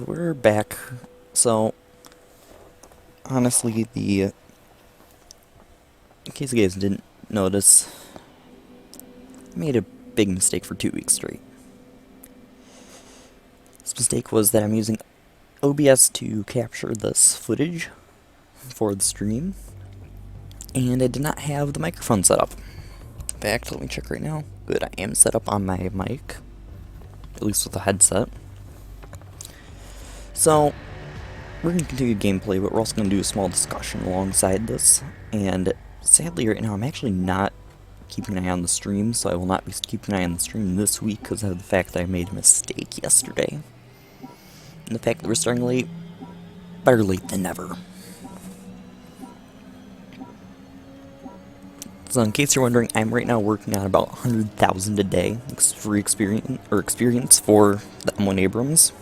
we're back. So, honestly, in case you guys didn't notice, I made a big mistake for 2 weeks straight. This mistake was that I'm using OBS to capture this footage for the stream, and I did not have the microphone set up. In fact, let me check right now. Good, I am set up on my mic, at least with the headset. So, we're going to continue gameplay, but we're also going to do a small discussion alongside this. And sadly, right now, I'm actually not keeping an eye on the stream, so I will not be keeping an eye on the stream this week because of the fact that I made a mistake yesterday. And the fact that we're starting late, better late than never. So in case you're wondering, I'm right now working on about 100,000 a day for experience for the M1 Abrams.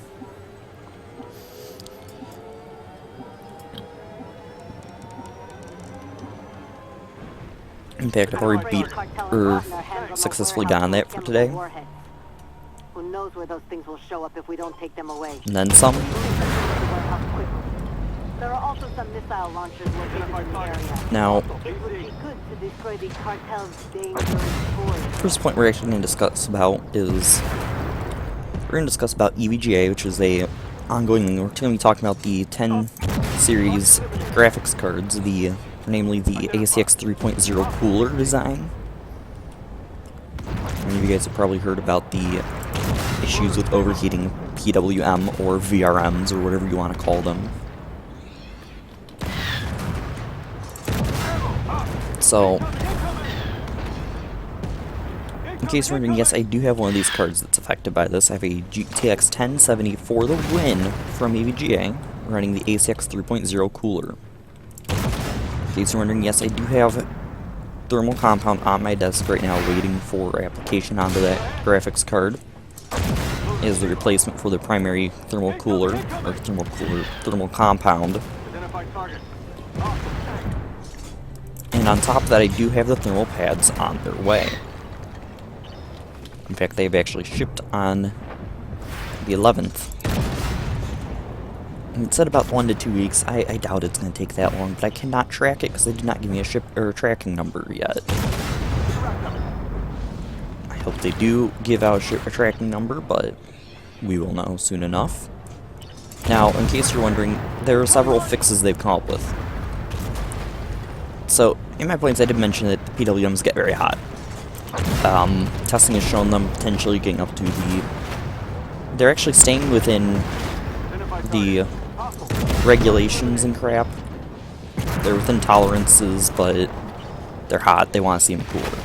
In fact, I've already successfully gotten that for today. Who knows where those things will show up if we don't take them away? And then some. There are also some missile launchers located in the area. Now, It would be good to destroy the cartel's dangerous toys. first point we're actually going to discuss about is EVGA, which is a ongoing thing. We're going to be talking about the 10 series graphics cards, namely the ACX 3.0 cooler design. Many of you guys have probably heard about the issues with overheating PWM or VRMs or whatever you want to call them. So, in case you're wondering, yes, I do have one of these cards that's affected by this. I have a GTX 1070 for the win from EVGA, running the ACX 3.0 cooler. In case you're wondering, yes, I do have thermal compound on my desk right now waiting for application onto that graphics card as the replacement for the primary thermal compound. And on top of that, I do have the thermal pads on their way. In fact, they've actually shipped on the 11th. It said about 1 to 2 weeks. I doubt it's going to take that long, but I cannot track it because they did not give me a tracking number yet. I hope they do give out a tracking number, but we will know soon enough. Now, in case you're wondering, there are several fixes they've come up with. So, in my points, I did mention that the PWMs get very hot. Testing has shown them potentially getting up to they're actually staying within the regulations and crap. They're within tolerances, but they're hot. They want to see them cooler.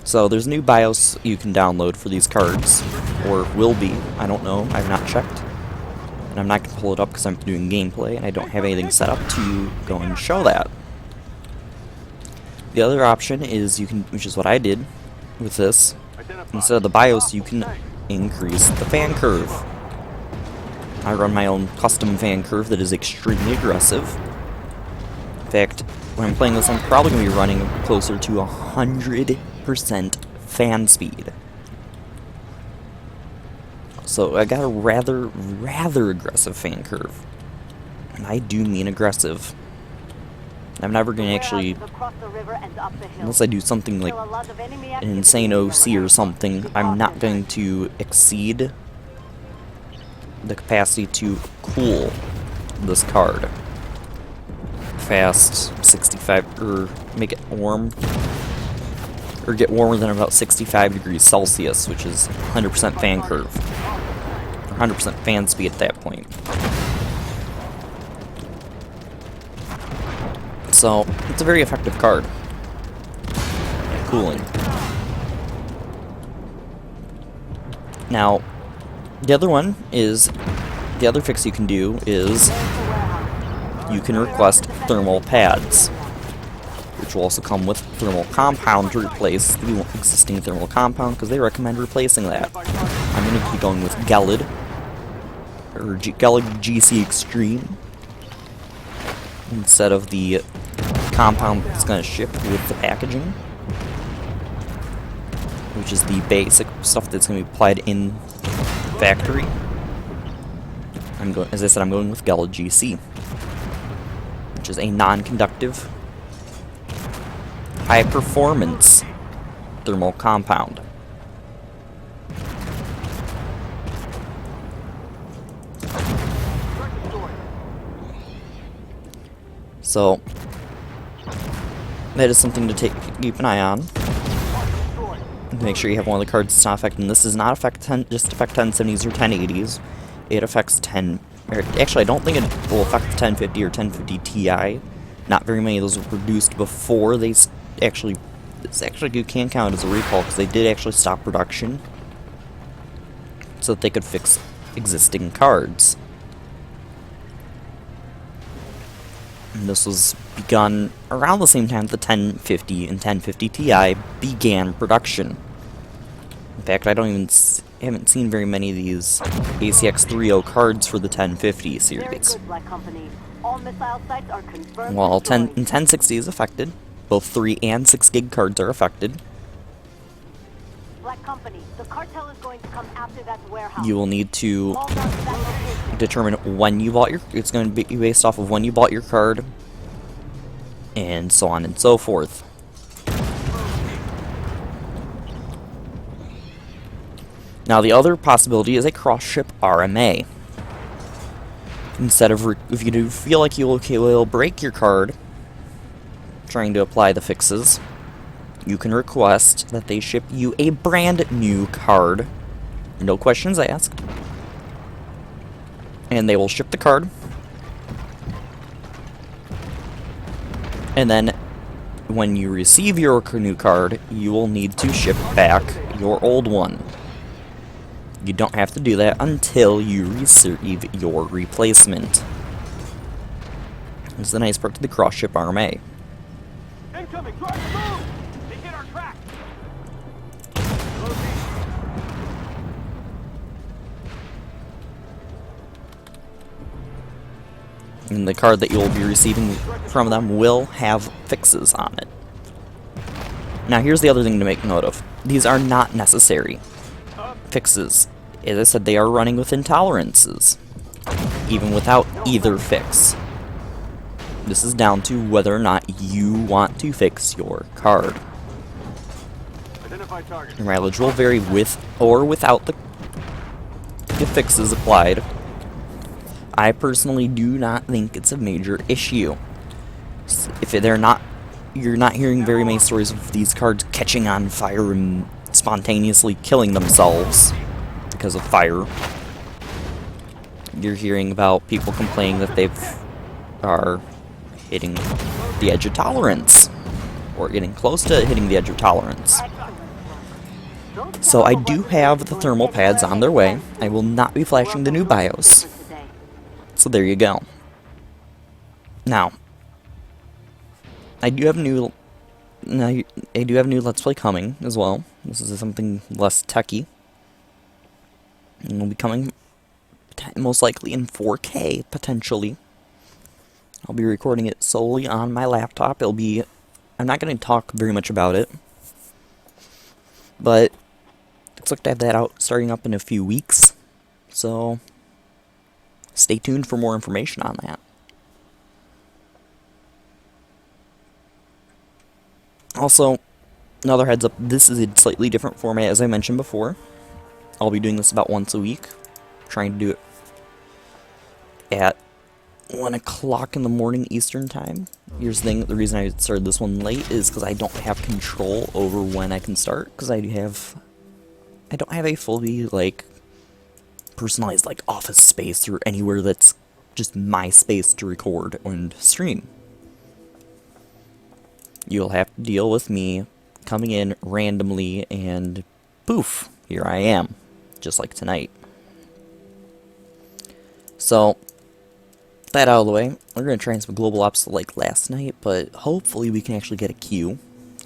So there's a new BIOS you can download for these cards, or will be. I don't know. I've not checked. And I'm not going to pull it up because I'm doing gameplay, and I don't have anything set up to go and show that. The other option is you can, which is what I did with this, instead of the BIOS, you can increase the fan curve. I run my own custom fan curve that is extremely aggressive. In fact, when I'm playing this, I'm probably going to be running closer to 100% fan speed. So I got a rather aggressive fan curve. And I do mean aggressive. I'm never going to actually, unless I do something like an insane OC or something, I'm not going to exceed the capacity to cool this card fast 65, or make it warm, or get warmer than about 65 degrees Celsius, which is 100% fan curve, or 100% fan speed at that point. So it's a very effective card at cooling. Now, the other fix you can do is you can request thermal pads, which will also come with thermal compound to replace the existing thermal compound, because they recommend replacing that. I'm going to be going with Gelid, or Gelid GC Extreme, instead of the compound that's going to ship with the packaging, which is the basic stuff that's going to be applied in factory. as I said, I'm going with GLOPS GC, which is a non-conductive, high-performance thermal compound. So that is something to keep an eye on. To make sure you have one of the cards that's not affected. And this does not affect just affect 1070s or 1080s. It affects actually, I don't think it will affect the 1050 or 1050 Ti. Not very many of those were produced before they actually. You can count it as a recall because they did actually stop production so that they could fix existing cards. And this was begun around the same time the 1050 and 1050 Ti began production. In fact, I haven't seen very many of these ACX 3.0 cards for the 1050 series. Well, 1060 is affected. Both 3 and 6 gig cards are affected. Black Company, the cartel is going to come after that warehouse. You will need to determine when you bought it's going to be based off of when you bought your card, and so on and so forth. Now, the other possibility is a cross-ship RMA. Instead of, if you do feel like you will break your card trying to apply the fixes, you can request that they ship you a brand new card, no questions asked, and they will ship the card, and then when you receive your new card, you will need to ship back your old one. You don't have to do that until you receive your replacement. This is the nice part to the cross-ship RMA. Incoming! Try to move! They hit our track! And the card that you will be receiving from them will have fixes on it. Now, here's the other thing to make note of. These are not necessary fixes. As I said, they are running with intolerances, even without either fix. This is down to whether or not you want to fix your card. Your mileage will vary with or without the fixes applied. I personally do not think it's a major issue. If you're not hearing very many stories of these cards catching on fire and spontaneously killing themselves because of fire. You're hearing about people complaining that they are hitting the edge of tolerance, or getting close to hitting the edge of tolerance. So I do have the thermal pads on their way. I will not be flashing the new BIOS. So there you go. Now, I do have new Let's Play coming as well. This is something less techy. And will be coming most likely in 4K, potentially. I'll be recording it solely on my laptop. I'm not going to talk very much about it, but expect to have that out starting up in a few weeks. So stay tuned for more information on that. Also, another heads up, this is a slightly different format as I mentioned before. I'll be doing this about once a week, trying to do it at 1 o'clock in the morning Eastern time. Here's the thing, the reason I started this one late is because I don't have control over when I can start, because I don't have a fully, personalized, office space or anywhere that's just my space to record and stream. You'll have to deal with me coming in randomly and poof, here I am, just like tonight. So, that out of the way, we're going to try some global ops like last night, but hopefully we can actually get a queue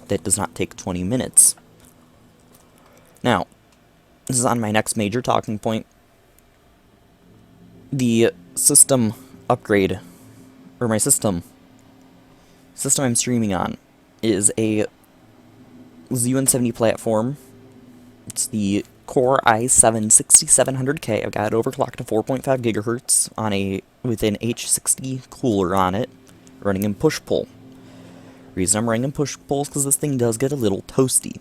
that does not take 20 minutes. Now, this is on my next major talking point. The system upgrade, or my system I'm streaming on, is a ZU-N70 platform. It's the Core i7-6700K. I've got it overclocked to 4.5 gigahertz on with an H60 cooler on it, running in push-pull. Reason I'm running in push-pull is because this thing does get a little toasty.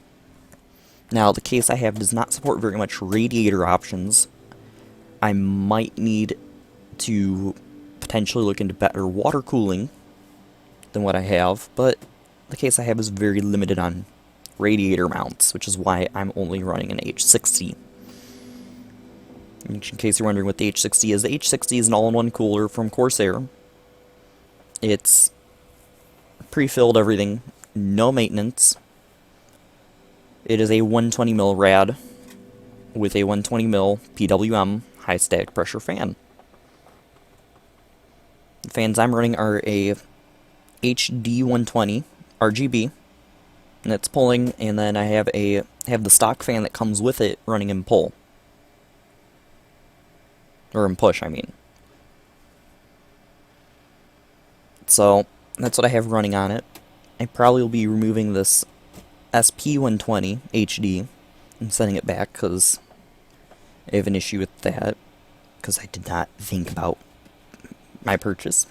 Now, the case I have does not support very much radiator options. I might need to potentially look into better water cooling than what I have, but the case I have is very limited on radiator mounts, which is why I'm only running an H60. In case you're wondering what the H60 is, the H60 is an all-in-one cooler from Corsair. It's pre-filled everything, no maintenance. It is a 120mm rad with a 120mm PWM high static pressure fan. The fans I'm running are a HD 120 RGB, and it's pulling, and then I have the stock fan that comes with it running in pull. Or in push, I mean. So, that's what I have running on it. I probably will be removing this SP120 HD and sending it back, because I have an issue with that, because I did not think about my purchase.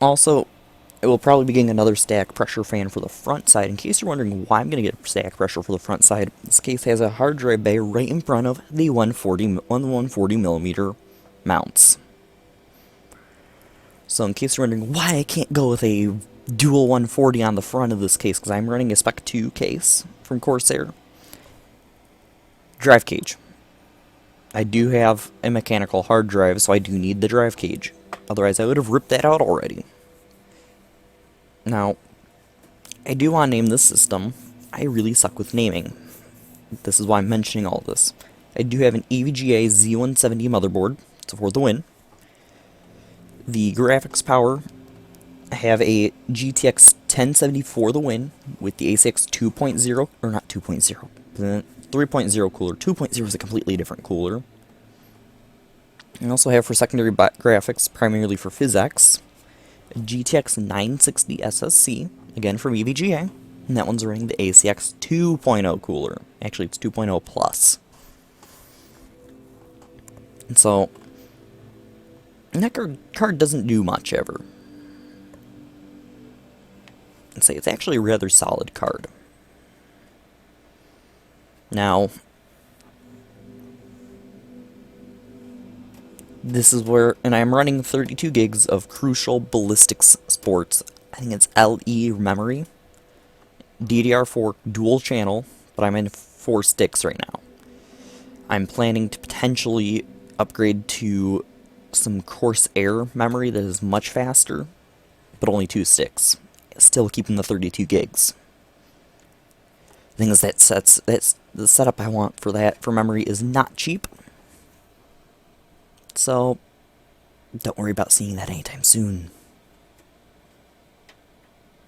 Also, it will probably be getting another static pressure fan for the front side. In case you're wondering why I'm going to get static pressure for the front side, this case has a hard drive bay right in front of the 140mm mounts. So in case you're wondering why I can't go with a dual 140 on the front of this case, because I'm running a Spec 2 case from Corsair. Drive cage. I do have a mechanical hard drive, so I do need the drive cage. Otherwise, I would have ripped that out already. Now, I do want to name this system. I really suck with naming. This is why I'm mentioning all this. I do have an EVGA Z170 motherboard, so for the win. The graphics power, I have a GTX 1070 for the win, with the ACX 2.0, or not 2.0, 3.0 cooler. 2.0 is a completely different cooler. I also have for secondary graphics, primarily for PhysX, a GTX 960 SSC, again from EVGA, and that one's running the ACX 2.0 cooler. Actually, it's 2.0 plus. And so, that card doesn't do much ever. And say it's actually a rather solid card. Now, this is where, and I'm running 32 gigs of Crucial Ballistics Sports. I think it's LE memory. DDR4 dual channel, but I'm in 4 sticks right now. I'm planning to potentially upgrade to some Corsair memory that is much faster, but only 2 sticks. Still keeping the 32 gigs. The thing is that's the setup I want for that for memory is not cheap. So, don't worry about seeing that anytime soon.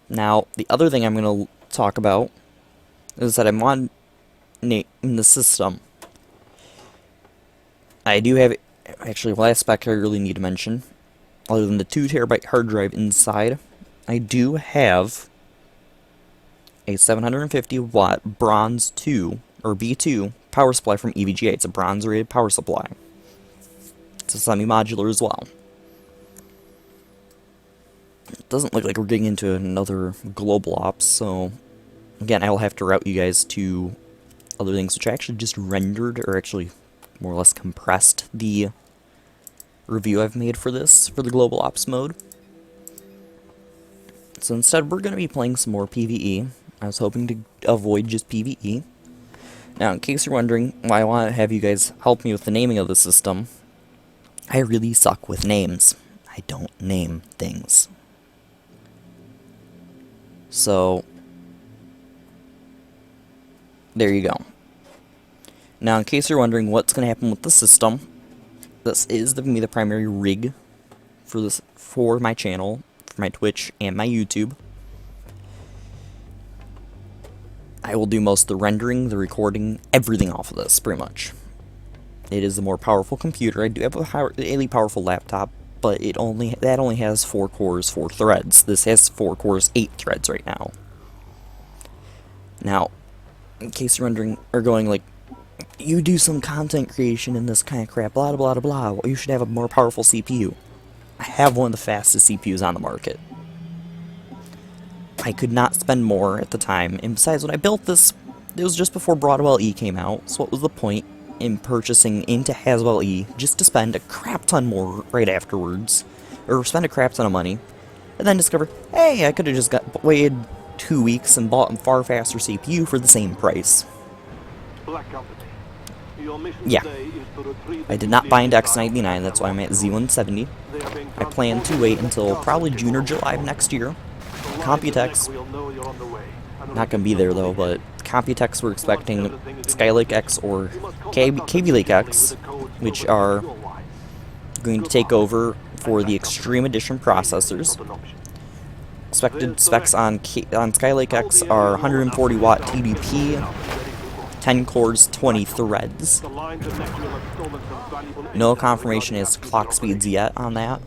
Now, the other thing I'm going to talk about is that I'm on in the system. I do have, actually, last spec I really need to mention, other than the 2TB hard drive inside, I do have a 750 watt Bronze 2, or B2, power supply from EVGA. It's a bronze rated power supply. It's a semi-modular as well. It doesn't look like we're getting into another global ops, so again, I will have to route you guys to other things, which I actually just rendered, or actually more or less compressed the review I've made for this, for the global ops mode. So instead, we're going to be playing some more PVE. I was hoping to avoid just PVE. Now, in case you're wondering why I want to have you guys help me with the naming of the system, I really suck with names. I don't name things. So, there you go. Now, in case you're wondering what's going to happen with the system, this is going to be the primary rig for my channel, for my Twitch and my YouTube. I will do most of the rendering, the recording, everything off of this, pretty much. It is a more powerful computer. I do have a highly powerful laptop, but that only has 4 cores, 4 threads. This has 4 cores, 8 threads right now. Now, in case you're wondering, or going like, you do some content creation in this kind of crap, blah blah blah blah, well, you should have a more powerful CPU. I have one of the fastest CPUs on the market. I could not spend more at the time, and besides, when I built this, it was just before Broadwell E came out, so what was the point in purchasing into Haswell E just to spend a crap ton more right afterwards, or spend a crap ton of money, and then discover, hey, I could have just waited 2 weeks and bought a far faster CPU for the same price. Black Company. Your mission Yeah. today is to retrieve I did not buy into X99, that's why I'm at Z170. I plan to wait until probably June or July of next year. Computex, not going to be there though, but Computex we're expecting Skylake X or Kaby Lake X, which are going to take over for the Extreme Edition processors. Expected specs on Skylake X are 140 watt TDP, 10 cores, 20 threads. No confirmation as to clock speeds yet on that.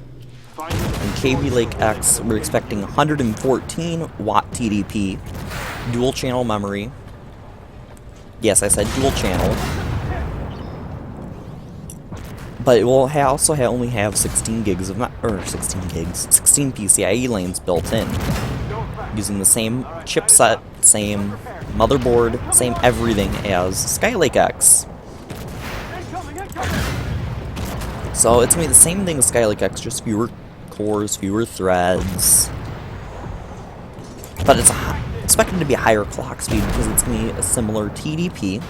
In Kaby Lake X, we're expecting 114 watt TDP, dual channel memory. Yes, I said dual channel. But it will also only have 16 PCIe lanes built in, using the same chipset, same motherboard, same everything as Skylake X. So it's going to be the same thing as Skylake X, just fewer cores, fewer threads. But it's expected to be a higher clock speed because it's going to be a similar TDP.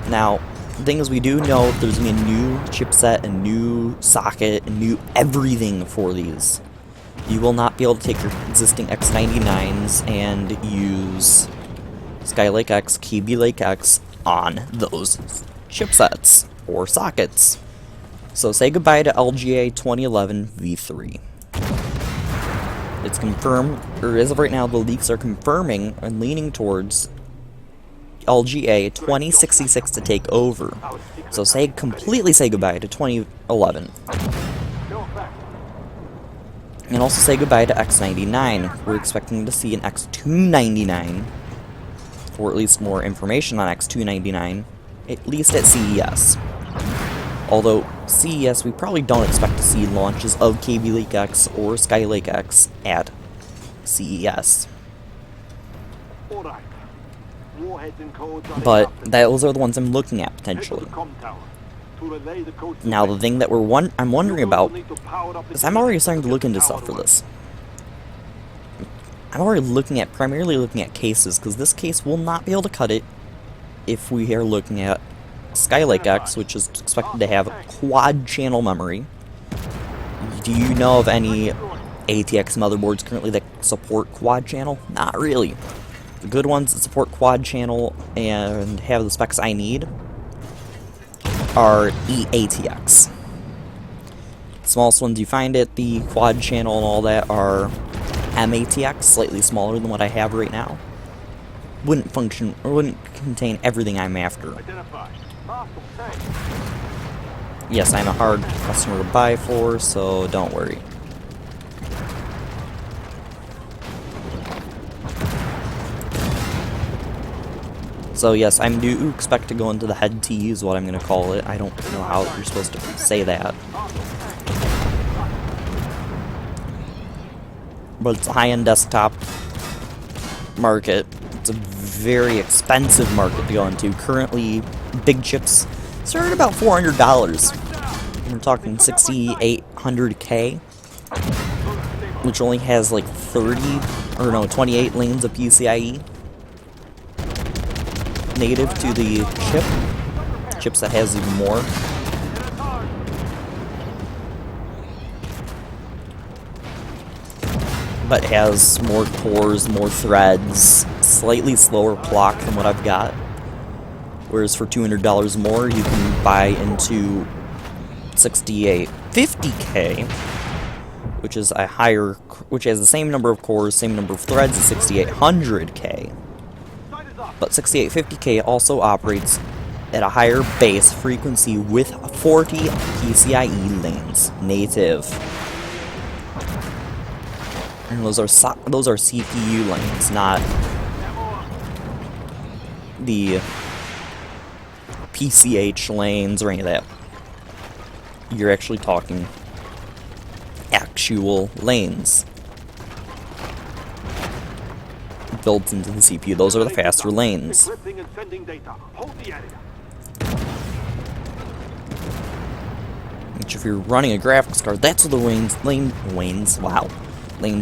Now, the thing is, we do know there's going to be a new chipset, a new socket, a new everything for these. You will not be able to take your existing X99s and use Skylake X, Kaby Lake X on those chipsets or sockets. So say goodbye to LGA 2011 V3. It's confirmed, or as of right now, the leaks are confirming and leaning towards LGA 2066 to take over. So completely say goodbye to 2011. And also say goodbye to X99. We're expecting to see an X299, or at least more information on X299, at least at CES. Although, CES, we probably don't expect to see launches of Kaby Lake X or Skylake X at CES. But those are the ones I'm looking at, potentially. Now, the thing that I'm wondering about is I'm already starting to look into stuff for this. I'm already primarily looking at cases, because this case will not be able to cut it if we are looking at Skylake X, which is expected to have quad channel memory. Do you know of any ATX motherboards currently that support quad channel? Not really. The good ones that support quad channel and have the specs I need are EATX. The smallest ones you find at the quad channel and all that are MATX, slightly smaller than what I have right now. Wouldn't function, or wouldn't contain everything I'm after. Yes, I'm a hard customer to buy for, so don't worry. So yes, I do expect to go into the head T is what I'm going to call it. I don't know how you're supposed to say that. But it's a high-end desktop market. It's a very expensive market to go into. Currently, big chips start at about $400. We're talking 6,800K, which only has like 28 lanes of PCIe. Native to the chips that has even more. But has more cores, more threads, slightly slower clock than what I've got. Whereas for $200 more, you can buy into 6850K, which is which has the same number of cores, same number of threads as 6800K. But 6850K also operates at a higher base frequency with 40 PCIe lanes native. And those are CPU lanes, not the PCH lanes or any of that. You're actually talking actual lanes built into the CPU. Those are the faster lanes. Encrypting and sending data. Hold the area. Which, if you're running a graphics card, that's what the lanes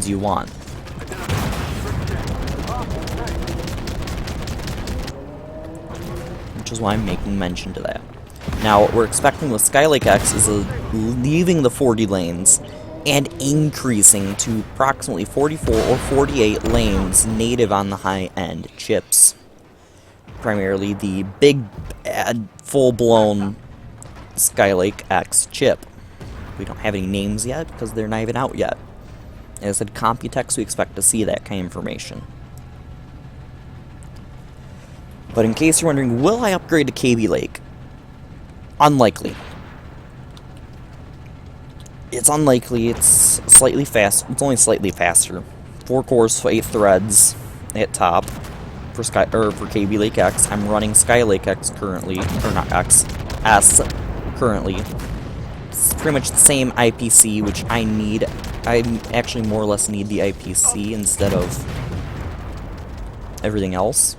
you want. Which is why I'm making mention to that. Now, what we're expecting with Skylake X is leaving the 40 lanes and increasing to approximately 44 or 48 lanes native on the high-end chips. Primarily the big, bad, full-blown Skylake X chip. We don't have any names yet because they're not even out yet. As I said, Computex, we expect to see that kind of information. But in case you're wondering, will I upgrade to KB Lake? Unlikely. It's unlikely. It's slightly fast. It's only slightly faster. 4 cores, 8 threads at top for KB Lake X. I'm running Skylake X currently, or not X, S currently. It's pretty much the same IPC, which I need. I actually more or less need the IPC instead of everything else.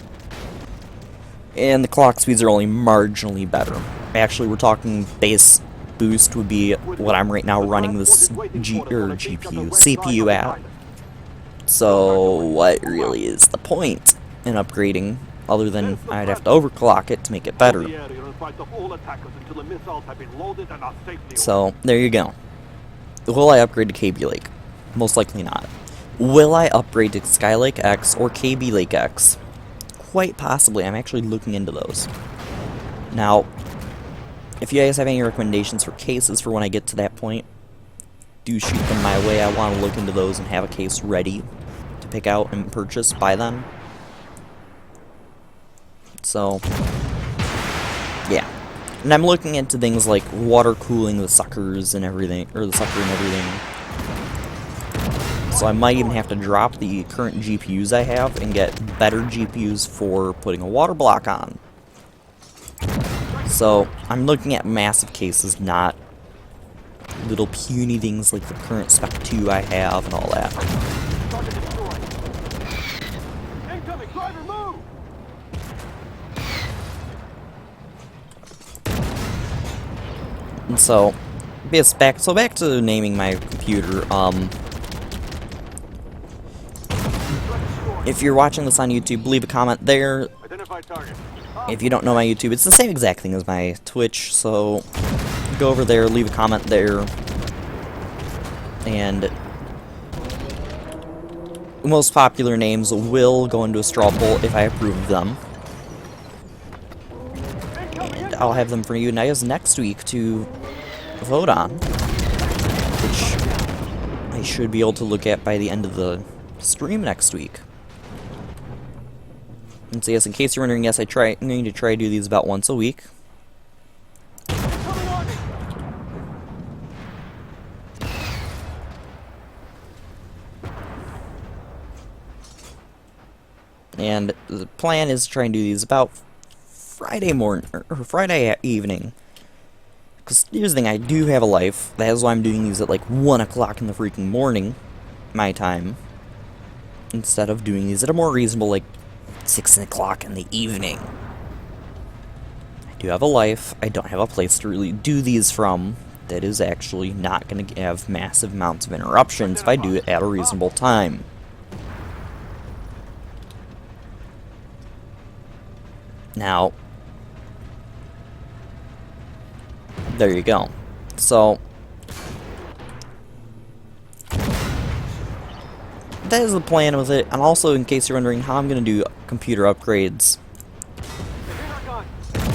And the clock speeds are only marginally better. Actually, we're talking base boost would be what I'm right now running this CPU at. So what really is the point in upgrading, other than I'd have to overclock it to make it better? So there you go. Will I upgrade to KB Lake? Most likely not. Will I upgrade to Skylake X or KB Lake X? Quite possibly. I'm actually looking into those. Now, if you guys have any recommendations for cases for when I get to that point, do shoot them my way. I want to look into those and have a case ready to pick out and purchase by then. So, yeah. And I'm looking into things like water cooling the suckers and everything, or the sucker and everything. So I might even have to drop the current GPUs I have and get better GPUs for putting a water block on. So I'm looking at massive cases, not little puny things like the current Spec 2 I have and all that. Incoming, driver, move! And so, back to naming my computer. If you're watching this on YouTube, leave a comment there. Identify target. If you don't know my YouTube, it's the same exact thing as my Twitch, so go over there, leave a comment there, and the most popular names will go into a straw poll if I approve of them. And I'll have them for you guys next week to vote on, which I should be able to look at by the end of the stream next week. And so yes, in case you're wondering, yes, I'm going to try to do these about once a week. And the plan is to try and do these about Friday morning, or Friday evening. Because here's the thing, I do have a life. That is why I'm doing these at like 1 o'clock in the freaking morning, my time. Instead of doing these at a more reasonable, like, 6 o'clock in the evening. I do have a life. I don't have a place to really do these from that is actually not going to have massive amounts of interruptions if I do it at a reasonable time. Now, there you go. So, that is the plan with it, and also in case you're wondering how I'm going to do computer upgrades,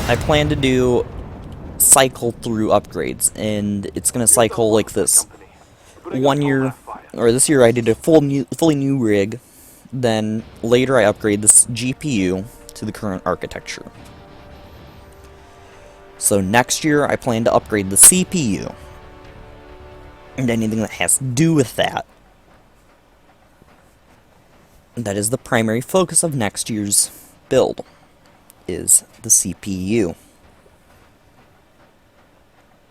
I plan to do cycle through upgrades, and it's going to cycle like this. 1 year, or this year I did a fully new rig, then later I upgrade this GPU to the current architecture. So next year I plan to upgrade the CPU, and anything that has to do with that. That is the primary focus of next year's build. is the CPU.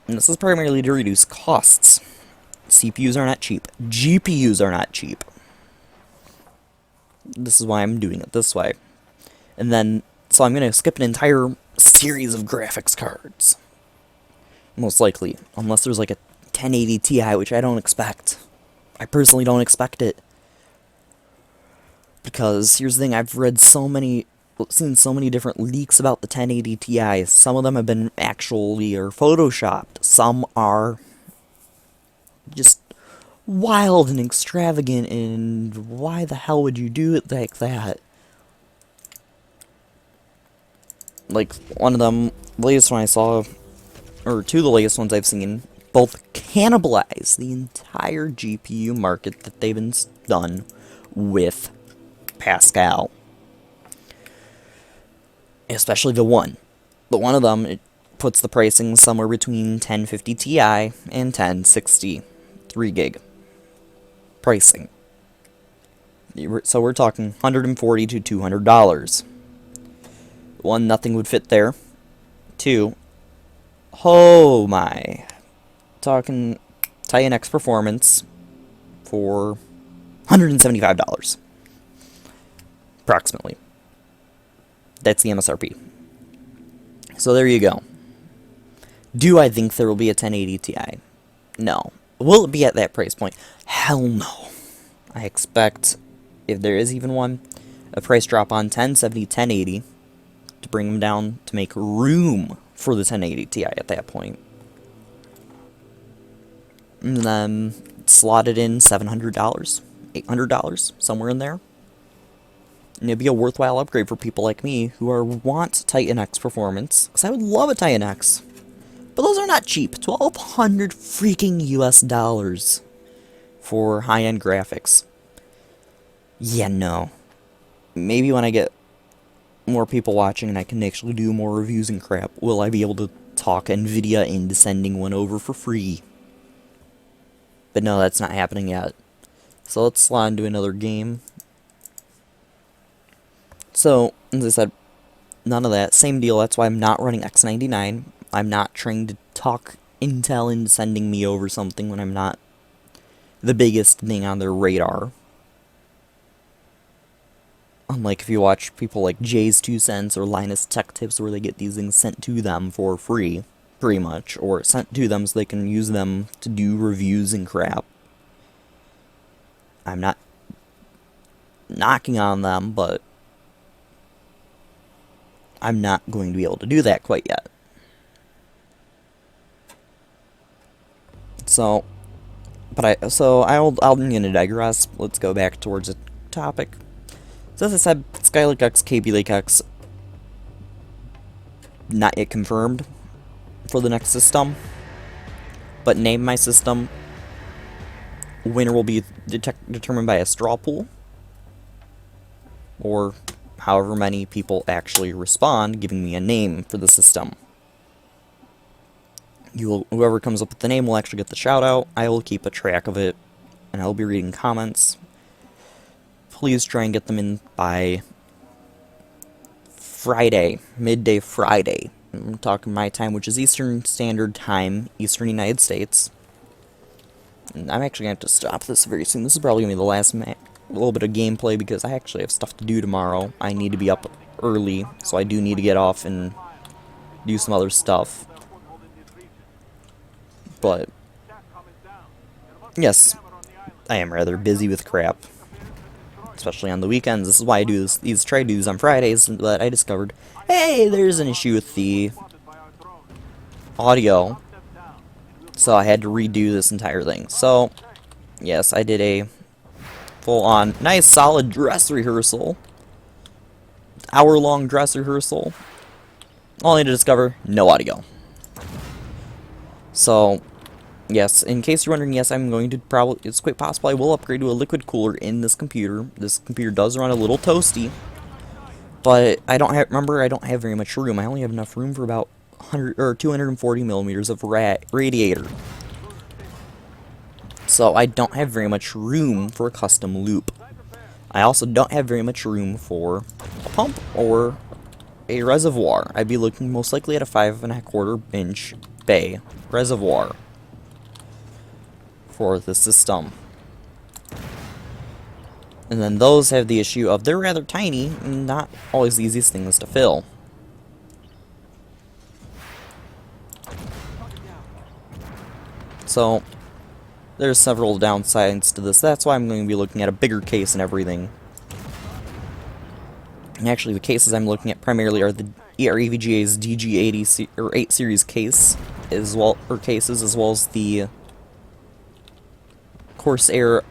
And this is primarily to reduce costs. CPUs are not cheap. GPUs are not cheap. This is why I'm doing it this way. And then, so I'm going to skip an entire series of graphics cards. Most likely. Unless there's like a 1080 Ti, which I don't expect. I personally don't expect it. Because, here's the thing, I've seen so many different leaks about the 1080 Ti. Some of them have been actually or photoshopped. Some are just wild and extravagant, and why the hell would you do it like that? Like, one of them, the latest one I saw, or two of the latest ones I've seen, both cannibalize the entire GPU market that they've been done with Pascal. Especially the one. But one of them, it puts the pricing somewhere between 1050 Ti and 1060 3 gig pricing. So we're talking $140 to $200. One, nothing would fit there. Two, oh my, talking Titan X Performance for $175. Approximately. That's the MSRP. So there you go. Do I think there will be a 1080 Ti? No. Will it be at that price point? Hell no. I expect, if there is even one, a price drop on 1070, 1080 to bring them down to make room for the 1080 Ti at that point. And then slot it in $700, $800, somewhere in there. And it'd be a worthwhile upgrade for people like me who want Titan X performance, because I would love a Titan X. But those are not cheap. 1,200 freaking US dollars for high-end graphics. Yeah, no. Maybe when I get more people watching and I can actually do more reviews and crap, will I be able to talk NVIDIA into sending one over for free. But no, that's not happening yet. So let's slide into another game. So, as I said, none of that. Same deal, that's why I'm not running X99. I'm not trying to talk Intel into sending me over something when I'm not the biggest thing on their radar. Unlike if you watch people like Jay's 2 Cents or Linus Tech Tips, where they get these things sent to them for free, pretty much, or sent to them so they can use them to do reviews and crap. I'm not knocking on them, but I'm not going to be able to do that quite yet. So, I'm gonna digress. Let's go back towards the topic. So as I said, Skylake X, KB Lake X, not yet confirmed for the next system. But name my system. Winner will be determined by a straw poll, or however many people actually respond, giving me a name for the system. Whoever comes up with the name will actually get the shout out. I will keep a track of it, and I will be reading comments. Please try and get them in by Friday, midday Friday. I'm talking my time, which is Eastern Standard Time, Eastern United States. And I'm actually going to have to stop this very soon. This is probably going to be the last little bit of gameplay, because I actually have stuff to do tomorrow. I need to be up early, so I do need to get off and do some other stuff. But yes, I am rather busy with crap, especially on the weekends. This is why I do these try-dos on Fridays, but I discovered, hey, there's an issue with the audio, so I had to redo this entire thing. So, yes, I did a full-on, nice, solid dress rehearsal. Hour-long dress rehearsal. Only to discover, no audio. So, yes, in case you're wondering, yes, I'm going to it's quite possible I will upgrade to a liquid cooler in this computer. This computer does run a little toasty, but I don't have very much room. I only have enough room for about 240 millimeters of radiator. So I don't have very much room for a custom loop. I also don't have very much room for a pump or a reservoir. I'd be looking most likely at a 5.25-inch bay reservoir for the system. And then those have the issue of they're rather tiny and not always the easiest things to fill. So, there's several downsides to this. That's why I'm going to be looking at a bigger case and everything. And actually, the cases I'm looking at primarily are the EVGA's DG80 or 8 series case, as well as the Corsair,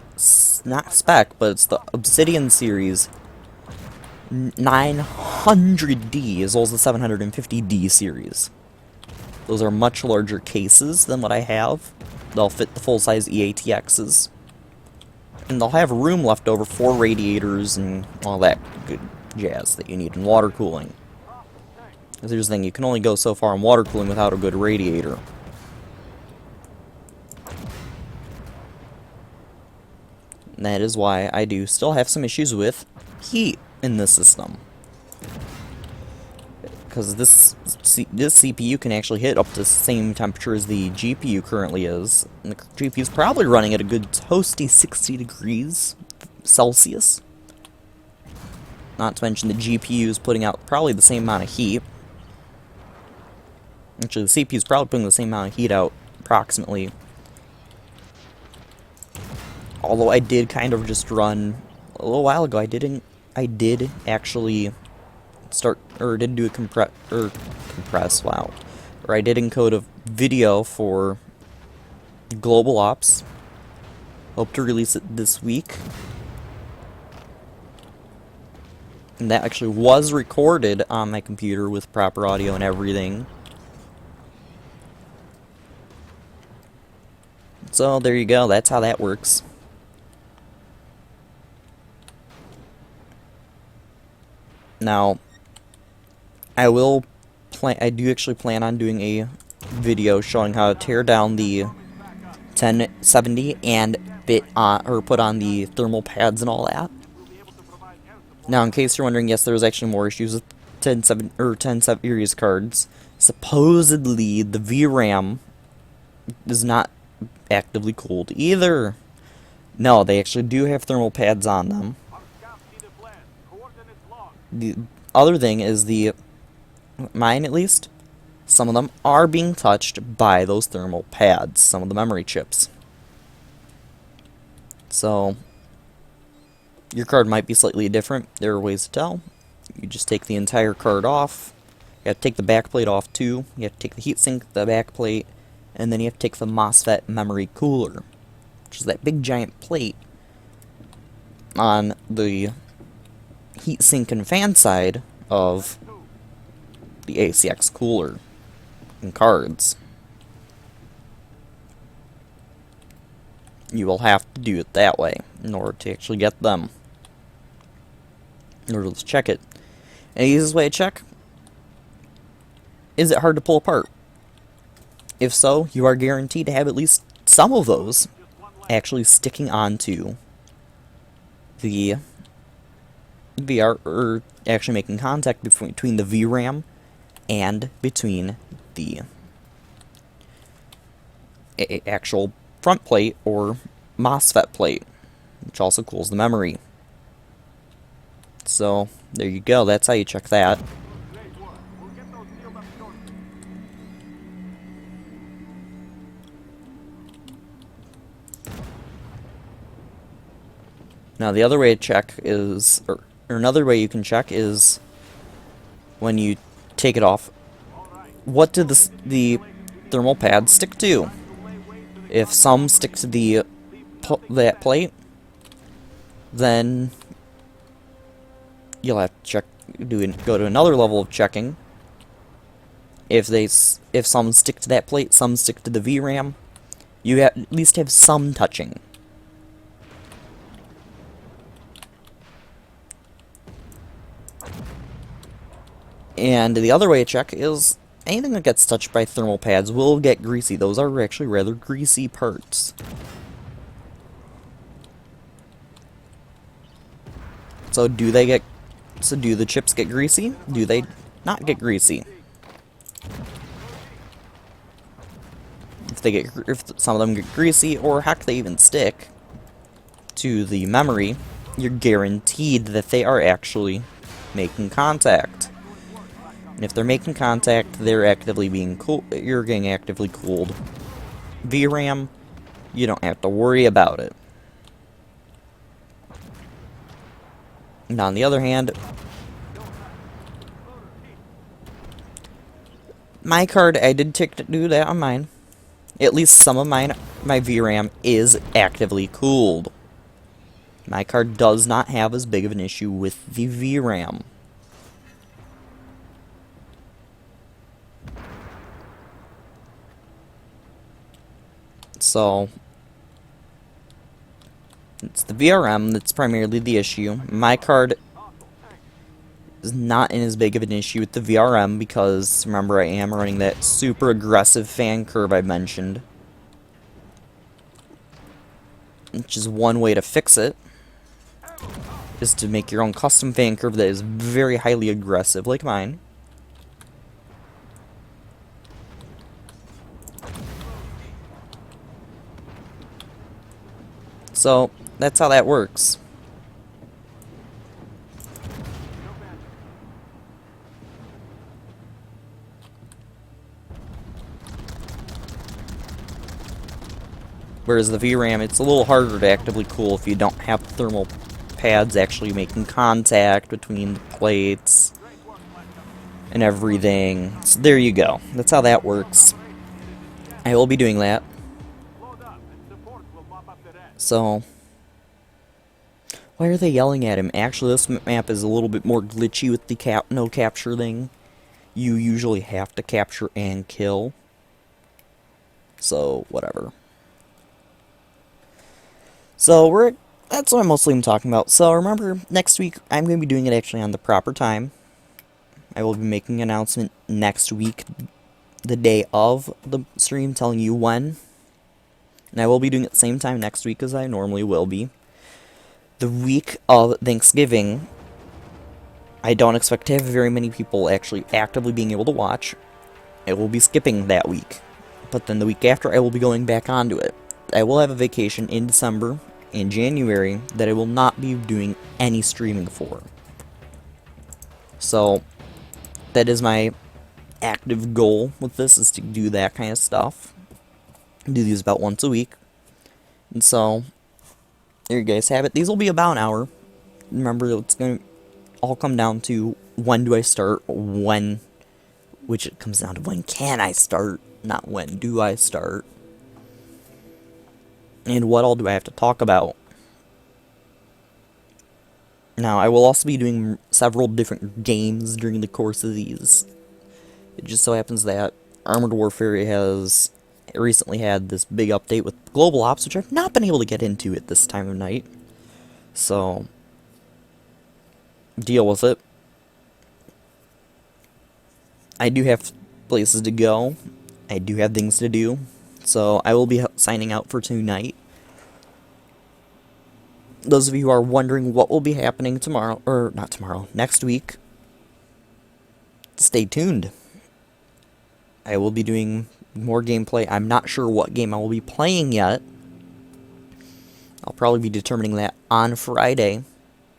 not Spec, but it's the Obsidian series 900D, as well as the 750D series. Those are much larger cases than what I have. They'll fit the full-size EATXs. And they'll have room left over for radiators and all that good jazz that you need in water cooling. Because here's the thing, you can only go so far in water cooling without a good radiator. And that is why I do still have some issues with heat in this system. Because this CPU can actually hit up to the same temperature as the GPU currently is. And the GPU is probably running at a good toasty 60 degrees Celsius. Not to mention the GPU is putting out probably the same amount of heat. Actually, the CPU is probably putting the same amount of heat out, approximately. Although I did kind of just run a little while ago. I did actually start, or did do a compress, wow. Or I did encode a video for Global Ops. Hope to release it this week. And that actually was recorded on my computer with proper audio and everything. So there you go, that's how that works. Now, I do actually plan on doing a video showing how to tear down the 1070 and put on the thermal pads and all that. Now, in case you're wondering, yes, there was actually more issues with 10 series cards. Supposedly, the VRAM is not actively cooled either. No, they actually do have thermal pads on them. The other thing is mine at least, some of them are being touched by those thermal pads, some of the memory chips. So, your card might be slightly different. There are ways to tell. You just take the entire card off. You have to take the back plate off too. You have to take the heatsink, the back plate, and then you have to take the MOSFET memory cooler, which is that big giant plate on the heatsink and fan side of the ACX cooler and cards. You will have to do it that way in order to actually get them. In order to check it. And the easiest way to check, is it hard to pull apart? If so, you are guaranteed to have at least some of those actually sticking onto the VR, or actually making contact between the VRAM and between the actual front plate or MOSFET plate, which also cools the memory. So, there you go, that's how you check that. Now, the other way to check is, or another way you can check is when you take it off, what do the thermal pads stick to? If some stick to that plate, then you'll have to check, go to another level of checking. If some stick to that plate, some stick to the VRAM, you at least have some touching. And the other way to check is anything that gets touched by thermal pads will get greasy. Those are actually rather greasy parts. So do the chips get greasy? Do they not get greasy. If some of them get greasy, or heck, they even stick to the memory, you're guaranteed that they are actually making contact. And if they're making contact, they're actively being cool. You're getting actively cooled. VRAM, you don't have to worry about it. And on the other hand, my card, I did do that on mine. At least some of mine, my VRAM is actively cooled. My card does not have as big of an issue with the VRAM. So, it's the VRM that's primarily the issue. My card is not in as big of an issue with the VRM because, remember, I am running that super aggressive fan curve I mentioned. Which is one way to fix it, is to make your own custom fan curve that is very highly aggressive, like mine. So, that's how that works. Whereas the VRAM, it's a little harder to actively cool if you don't have thermal pads actually making contact between the plates and everything. So there you go. That's how that works. I will be doing that. So, why are they yelling at him? Actually, this map is a little bit more glitchy with the no capture thing. You usually have to capture and kill. So, whatever. So, that's what I'm mostly talking about. So, remember, next week, I'm going to be doing it actually on the proper time. I will be making an announcement next week, the day of the stream, telling you when. And I will be doing it at the same time next week as I normally will be. The week of Thanksgiving, I don't expect to have very many people actually actively being able to watch. I will be skipping that week. But then the week after, I will be going back onto it. I will have a vacation in December and January that I will not be doing any streaming for. So, that is my active goal with this, is to do that kind of stuff. Do these about once a week. And so, there you guys have it. These will be about an hour. Remember, it's going to all come down to when do I start, which it comes down to when can I start, not when do I start. And what all do I have to talk about? Now, I will also be doing several different games during the course of these. It just so happens that Armored Warfare has recently had this big update with Global Ops, which I've not been able to get into at this time of night. So, deal with it. I do have places to go. I do have things to do. So, I will be signing out for tonight. Those of you who are wondering what will be happening tomorrow, or not tomorrow, next week, stay tuned. I will be doing more gameplay. I'm not sure what game I will be playing yet. I'll probably be determining that on Friday.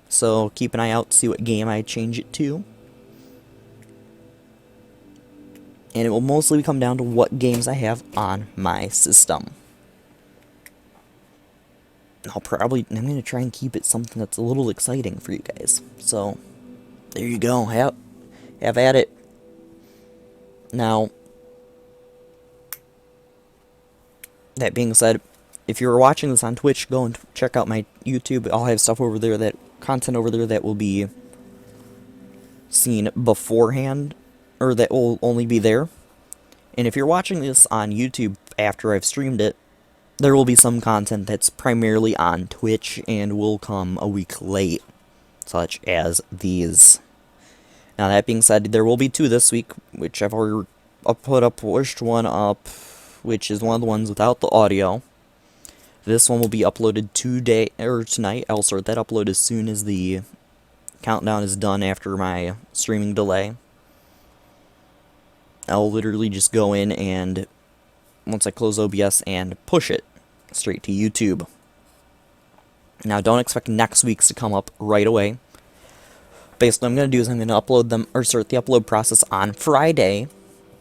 So keep an eye out to see what game I change it to. And it will mostly come down to what games I have on my system. I'm going to try and keep it something that's a little exciting for you guys. So, there you go. Have at it. Now, that being said, if you're watching this on Twitch, go and check out my YouTube. I'll have stuff over there, content over there that will be seen beforehand, or that will only be there. And if you're watching this on YouTube after I've streamed it, there will be some content that's primarily on Twitch and will come a week late, such as these. Now, that being said, there will be 2 this week, which I've already pushed one up, which is one of the ones without the audio. This one will be uploaded tonight. I'll start that upload as soon as the countdown is done after my streaming delay. I'll literally just go in and, once I close OBS, and push it straight to YouTube. Now, don't expect next week's to come up right away. Basically, what I'm going to do is I'm going to upload them, or start the upload process on Friday,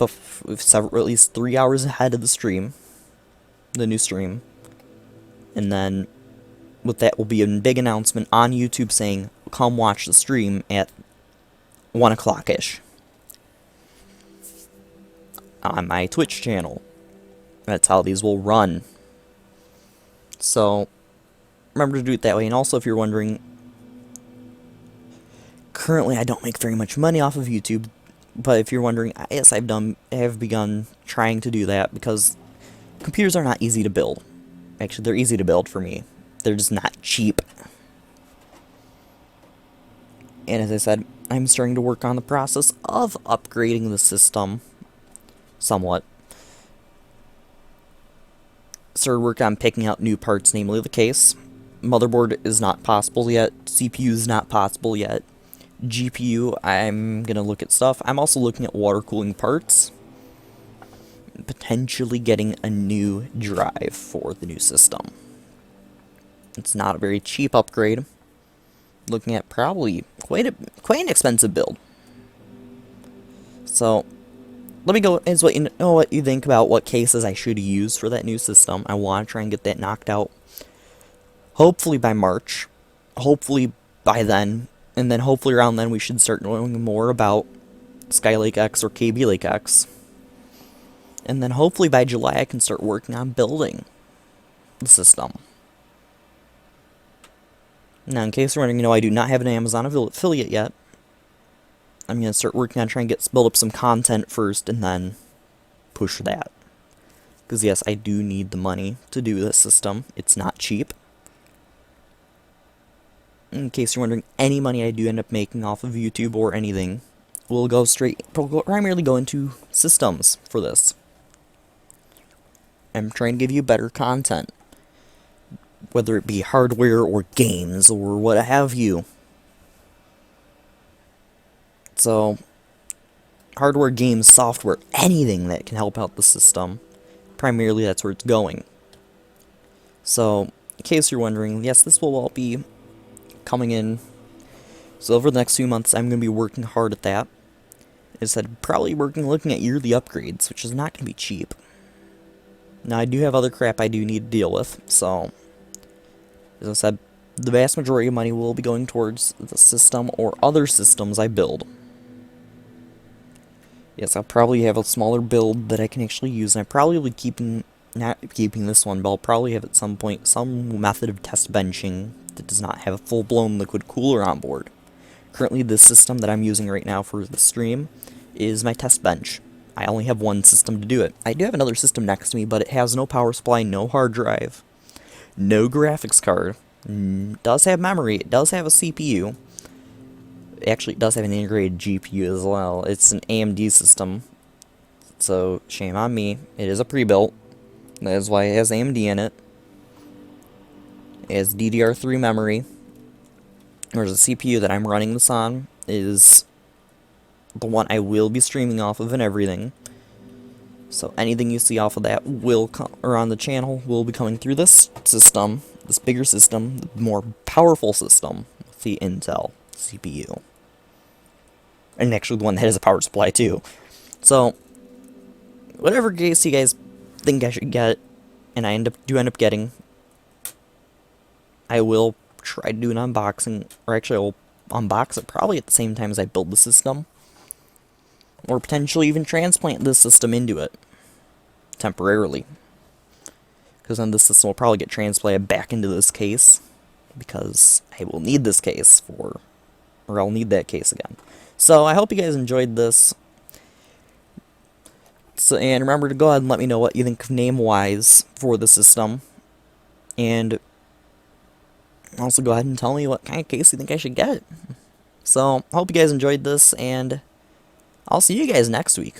at least 3 hours ahead of the stream, the new stream. And then, with that will be a big announcement on YouTube saying, come watch the stream at 1 o'clock-ish. On my Twitch channel. That's how these will run. So, remember to do it that way. And also, if you're wondering, currently I don't make very much money off of YouTube. But if you're wondering, yes, I have begun trying to do that, because computers are not easy to build. Actually, they're easy to build for me. They're just not cheap. And as I said, I'm starting to work on the process of upgrading the system somewhat. Started working on picking out new parts, namely the case. Motherboard is not possible yet. CPU is not possible yet. GPU, I'm going to look at stuff. I'm also looking at water cooling parts. Potentially getting a new drive for the new system. It's not a very cheap upgrade. Looking at probably quite an expensive build. So, let me go and let you know what you think about what cases I should use for that new system. I want to try and get that knocked out. Hopefully by March. Hopefully by then. And then hopefully around then we should start knowing more about Skylake X or KB Lake X. And then hopefully by July I can start working on building the system. Now, in case you're wondering, I do not have an Amazon affiliate yet. I'm going to start working on trying to build up some content first, and then push that. Because yes, I do need the money to do this system. It's not cheap. In case you're wondering, any money I do end up making off of YouTube or anything will primarily go into systems for this. I'm trying to give you better content. Whether it be hardware or games or what have you. So, hardware, games, software, anything that can help out the system. Primarily that's where it's going. So, in case you're wondering, yes, this will all be coming in. So over the next few months I'm going to be working hard at that. As I said, probably looking at yearly upgrades, which is not going to be cheap. Now I do have other crap I do need to deal with, so as I said, the vast majority of money will be going towards the system or other systems I build. Yes, I'll probably have a smaller build that I can actually use, and I probably will be not keeping this one, but I'll probably have at some point some method of test benching that does not have a full-blown liquid cooler on board. Currently, the system that I'm using right now for the stream is my test bench. I only have one system to do it. I do have another system next to me, but it has no power supply, no hard drive, no graphics card. It does have memory, it does have a CPU. Actually, it does have an integrated GPU as well. It's an AMD system, so shame on me. It is a pre-built. That is why it has AMD in it. It has DDR3 memory. There's a CPU that I'm running this on, is the one I will be streaming off of and everything. So anything you see off of that will come, or on the channel, will be coming through this system, this bigger system, the more powerful system, with the Intel CPU. And actually the one that has a power supply too. So, whatever case you guys think I should get, and I end up getting, I will try to do an unboxing, or actually I'll unbox it probably at the same time as I build the system. Or potentially even transplant this system into it. Temporarily. Because then this system will probably get transplanted back into this case. Because I will need this case for, or I'll need that case again. So I hope you guys enjoyed this. So, and remember to go ahead and let me know what you think of name-wise for the system. And also go ahead and tell me what kind of case you think I should get. So, I hope you guys enjoyed this, and I'll see you guys next week.